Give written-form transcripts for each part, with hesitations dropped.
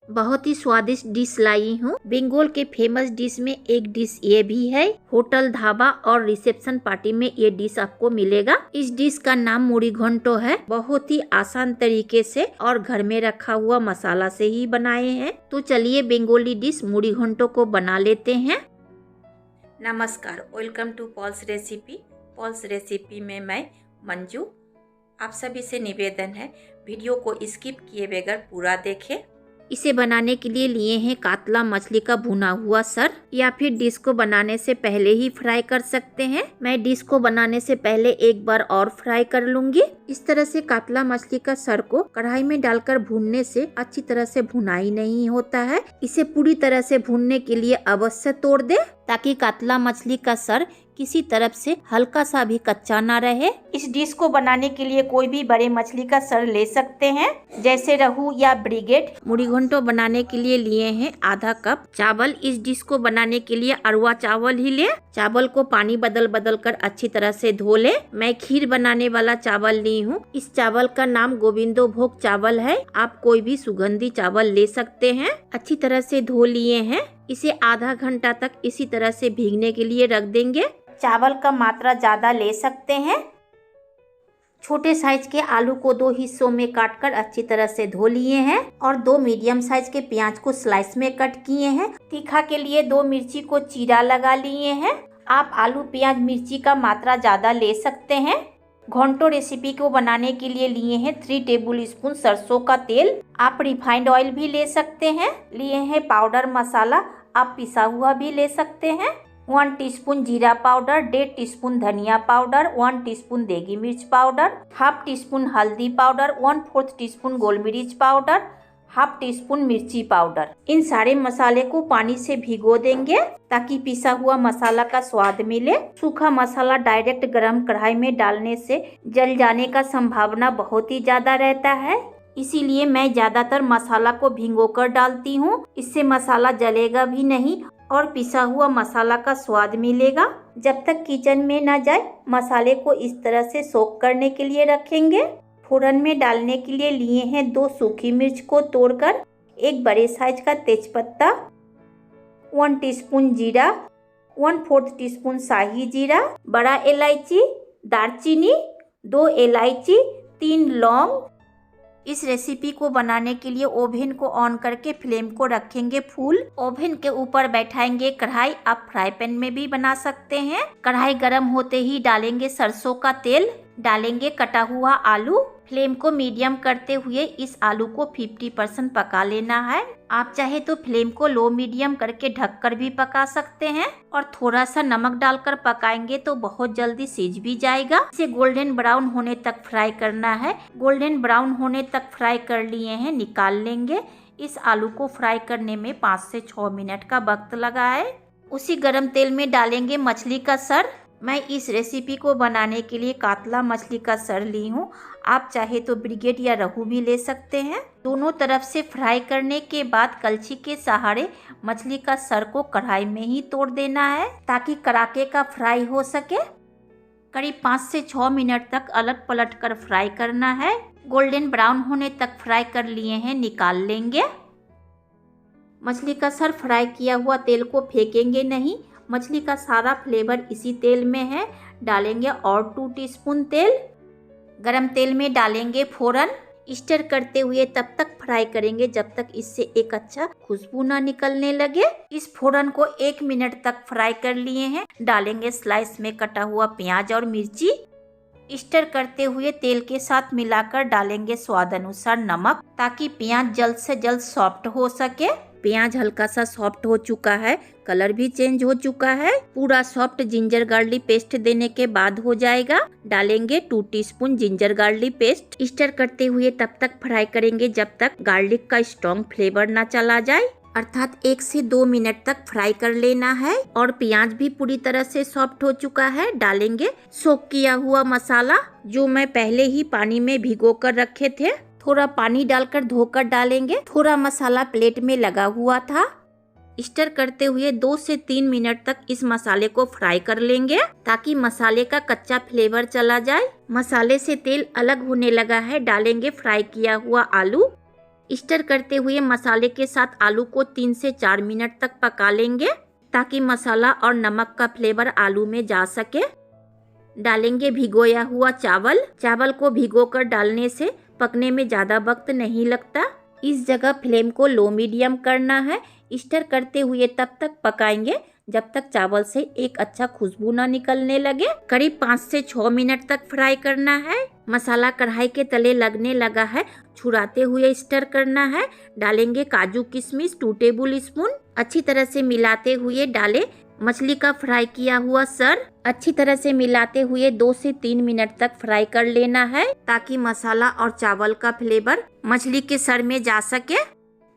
बहुत ही स्वादिष्ट डिश लाई हूँ। बंगाल के फेमस डिश में एक डिश ये भी है। होटल, ढाबा और रिसेप्शन पार्टी में ये डिश आपको मिलेगा। इस डिश का नाम मुड़ी घंटो है। बहुत ही आसान तरीके से और घर में रखा हुआ मसाला से ही बनाए हैं। तो चलिए बंगाली डिश मुड़ी घंटो को बना लेते हैं। नमस्कार, welcome to Paul's recipe. Paul's recipe में मैं मंजू। आप सभी से निवेदन है वीडियो को स्किप किए बगैर पूरा देखें। इसे बनाने के लिए हैं कातला मछली का भुना हुआ सर, या फिर डिश को बनाने से पहले ही फ्राई कर सकते हैं। मैं डिश को बनाने से पहले एक बार और फ्राई कर लूंगी। इस तरह से कातला मछली का सर को कढ़ाई में डालकर भूनने से अच्छी तरह से भुनाई नहीं होता है। इसे पूरी तरह से भूनने के लिए अवश्य तोड़ दे, ताकि कातला मछली का सर किसी तरफ से हल्का सा भी कच्चा ना रहे। इस डिश को बनाने के लिए कोई भी बड़े मछली का सर ले सकते हैं, जैसे रहू या ब्रिगेड। मुड़ी घंटो बनाने के लिए हैं आधा कप चावल। इस डिश को बनाने के लिए अरवा चावल ही ले। चावल को पानी बदल बदल कर अच्छी तरह से धो ले। मैं खीर बनाने वाला चावल ली हूँ। इस चावल का नाम गोविंदो भोग चावल है। आप कोई भी सुगंधी चावल ले सकते हैं। अच्छी तरह से धो लिए हैं। इसे आधा घंटा तक इसी तरह से भीगने के लिए रख देंगे। चावल का मात्रा ज्यादा ले सकते हैं। छोटे साइज के आलू को 2 हिस्सों में काटकर अच्छी तरह से धो लिए हैं और 2 मीडियम साइज के प्याज को स्लाइस में कट किए हैं। तीखा के लिए 2 मिर्ची को चीरा लगा लिए हैं। आप आलू, प्याज, मिर्ची का मात्रा ज्यादा ले सकते हैं। घंटो रेसिपी को बनाने के लिए हैं 3 टेबल स्पून सरसों का तेल। आप रिफाइंड ऑयल भी ले सकते हैं। लिए हैं पाउडर मसाला, आप पिसा हुआ भी ले सकते हैं। 1 टीस्पून जीरा पाउडर, 1.5 टीस्पून धनिया पाउडर, 1 टीस्पून देगी मिर्च पाउडर, 1/2 टीस्पून हल्दी पाउडर, 1/4 टीस्पून गोल मिर्च पाउडर, 1/2 टीस्पून मिर्ची पाउडर। इन सारे मसाले को पानी से भिगो देंगे ताकि पिसा हुआ मसाला का स्वाद मिले। सूखा मसाला डायरेक्ट गरम कढ़ाई में डालने से जल जाने का संभावना बहुत ही ज्यादा रहता है, इसीलिए मैं ज्यादातर मसाला को भिगोकर डालती हूँ। इससे मसाला जलेगा भी नहीं और पिसा हुआ मसाला का स्वाद मिलेगा। जब तक किचन में ना जाए मसाले को इस तरह से सोक करने के लिए रखेंगे। फोरन में डालने के लिए हैं 2 सूखी मिर्च को तोड़कर, 1 बड़े साइज का तेजपत्ता, 1 टीस्पून जीरा, 1/4 टीस्पून शाही जीरा, बड़ा इलायची, दालचीनी, 2 इलायची, 3 लौंग। इस रेसिपी को बनाने के लिए ओवन को ऑन करके फ्लेम को रखेंगे फुल। ओवन के ऊपर बैठाएंगे कढ़ाई। आप फ्राई पैन में भी बना सकते हैं। कढ़ाई गर्म होते ही डालेंगे सरसों का तेल, डालेंगे कटा हुआ आलू। फ्लेम को मीडियम करते हुए इस आलू को 50% पका लेना है। आप चाहे तो फ्लेम को लो मीडियम करके ढककर भी पका सकते हैं और थोड़ा सा नमक डालकर पकाएंगे तो बहुत जल्दी सीज भी जाएगा। इसे गोल्डन ब्राउन होने तक फ्राई करना है। गोल्डन ब्राउन होने तक फ्राई कर लिए हैं, निकाल लेंगे। इस आलू को फ्राई करने में 5 से 6 मिनट का वक्त लगा है। उसी गरम तेल में डालेंगे मछली का सर। मैं इस रेसिपी को बनाने के लिए कातला मछली का सर ली हूँ। आप चाहे तो ब्रिगेड या रहू भी ले सकते हैं। दोनों तरफ से फ्राई करने के बाद कलछी के सहारे मछली का सर को कढ़ाई में ही तोड़ देना है, ताकि कड़ाके का फ्राई हो सके। करीब 5 से 6 मिनट तक अलट पलट कर फ्राई करना है। गोल्डन ब्राउन होने तक फ्राई कर लिए हैं, निकाल लेंगे। मछली का सर फ्राई किया हुआ तेल को फेंकेंगे नहीं। मछली का सारा फ्लेवर इसी तेल में है। डालेंगे और 2 टीस्पून तेल। गरम तेल में डालेंगे फोरन। स्टर करते हुए तब तक फ्राई करेंगे जब तक इससे एक अच्छा खुशबू ना निकलने लगे। इस फोरन को 1 मिनट तक फ्राई कर लिए हैं। डालेंगे स्लाइस में कटा हुआ प्याज और मिर्ची। स्टर करते हुए तेल के साथ मिलाकर डालेंगे स्वाद अनुसार नमक, ताकि प्याज जल्द से जल्द सॉफ्ट हो सके। प्याज हल्का सा सॉफ्ट हो चुका है, कलर भी चेंज हो चुका है। पूरा सॉफ्ट जिंजर गार्लिक पेस्ट देने के बाद हो जाएगा। डालेंगे 2 teaspoon ginger garlic paste. Stir करते हुए तब तक फ्राई करेंगे जब तक गार्लिक का स्ट्रॉन्ग फ्लेवर ना चला जाए, अर्थात 1 से 2 मिनट तक फ्राई कर लेना है। और प्याज भी पूरी तरह से सॉफ्ट हो चुका है। डालेंगे सोक किया हुआ मसाला, जो मैं पहले ही पानी में भिगो कर रखे थे। थोड़ा पानी डालकर धोकर डालेंगे। थोड़ा मसाला प्लेट में लगा हुआ था। स्टर करते हुए 2 से 3 मिनट तक इस मसाले को फ्राई कर लेंगे, ताकि मसाले का कच्चा फ्लेवर चला जाए। मसाले से तेल अलग होने लगा है। डालेंगे फ्राई किया हुआ आलू। स्टर करते हुए मसाले के साथ आलू को 3 से 4 मिनट तक पका लेंगे ताकि मसाला और नमक का फ्लेवर आलू में जा सके। डालेंगे भिगोया हुआ चावल। चावल को भिगोकर डालने से पकने में ज़्यादा वक्त नहीं लगता। इस जगह फ्लेम को लो मीडियम करना है। स्टर करते हुए तब तक पकाएंगे जब तक चावल से एक अच्छा खुशबू ना निकलने लगे। करीब 5 से 6 मिनट तक फ्राई करना है। मसाला कढ़ाई के तले लगने लगा है, छुड़ाते हुए स्टर करना है। डालेंगे काजू किशमिश 2 टेबल स्पून। अच्छी तरह से मिलाते हुए डालें मछली का फ्राई किया हुआ सर। अच्छी तरह से मिलाते हुए 2 से 3 मिनट तक फ्राई कर लेना है ताकि मसाला और चावल का फ्लेवर मछली के सर में जा सके।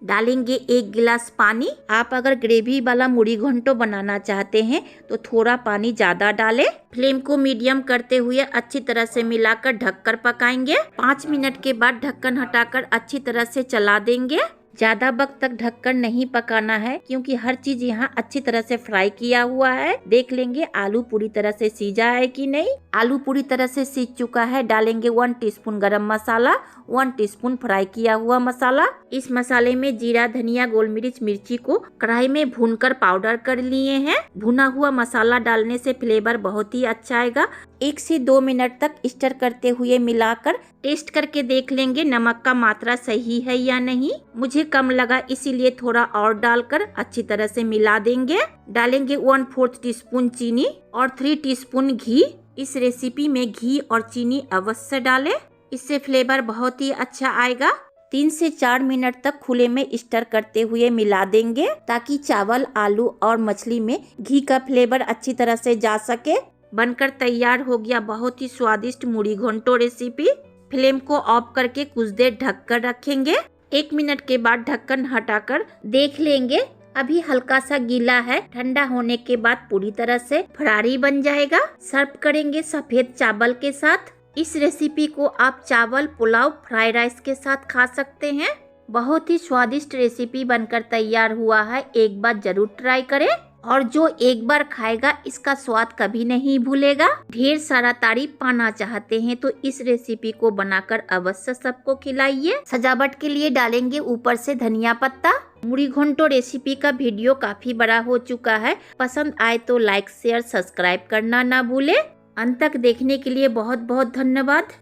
डालेंगे 1 गिलास पानी। आप अगर ग्रेवी वाला मुड़ी घंटो बनाना चाहते हैं तो थोड़ा पानी ज्यादा डालें। फ्लेम को मीडियम करते हुए अच्छी तरह से मिलाकर ढककर पकाएंगे। 5 मिनट के बाद ढक्कन हटाकर अच्छी तरह से चला देंगे। ज्यादा वक्त तक ढककर नहीं पकाना है क्योंकि हर चीज यहाँ अच्छी तरह से फ्राई किया हुआ है। देख लेंगे आलू पूरी तरह से सीजा है कि नहीं। आलू पूरी तरह से सीज चुका है। डालेंगे 1 टीस्पून गरम मसाला, 1 टीस्पून फ्राई किया हुआ मसाला। इस मसाले में जीरा, धनिया, गोल मिर्च, मिर्ची को कढ़ाई में भूनकर पाउडर कर लिए हैं। भुना हुआ मसाला डालने से फ्लेवर बहुत ही अच्छा आएगा। 1 से 2 मिनट तक स्टर करते हुए मिलाकर टेस्ट करके देख लेंगे नमक का मात्रा सही है या नहीं। मुझे कम लगा इसीलिए थोड़ा और डालकर अच्छी तरह से मिला देंगे। डालेंगे 1/4 टीस्पून चीनी और 3 टीस्पून घी। इस रेसिपी में घी और चीनी अवश्य डालें, इससे फ्लेवर बहुत ही अच्छा आएगा। 3 से 4 मिनट तक खुले में स्टर करते हुए मिला देंगे ताकि चावल, आलू और मछली में घी का फ्लेवर अच्छी तरह से जा सके। बनकर तैयार हो गया बहुत ही स्वादिष्ट मुड़ी घंटो रेसिपी। फ्लेम को ऑफ करके कुछ देर ढक कर रखेंगे। 1 मिनट के बाद ढक्कन हटाकर देख लेंगे। अभी हल्का सा गीला है। ठंडा होने के बाद पूरी तरह से फरारी बन जाएगा। सर्व करेंगे सफेद चावल के साथ। इस रेसिपी को आप चावल, पुलाव, फ्राइड राइस के साथ खा सकते हैं। बहुत ही स्वादिष्ट रेसिपी बनकर तैयार हुआ है। एक बार जरूर ट्राई करें और जो एक बार खाएगा इसका स्वाद कभी नहीं भूलेगा। ढेर सारा तारीफ पाना चाहते हैं तो इस रेसिपी को बनाकर अवश्य सबको खिलाइए। सजावट के लिए डालेंगे ऊपर से धनिया पत्ता। मुड़ी घंटो रेसिपी का वीडियो काफी बड़ा हो चुका है। पसंद आए तो लाइक, शेयर, सब्सक्राइब करना ना भूले। अंत तक देखने के लिए बहुत बहुत धन्यवाद।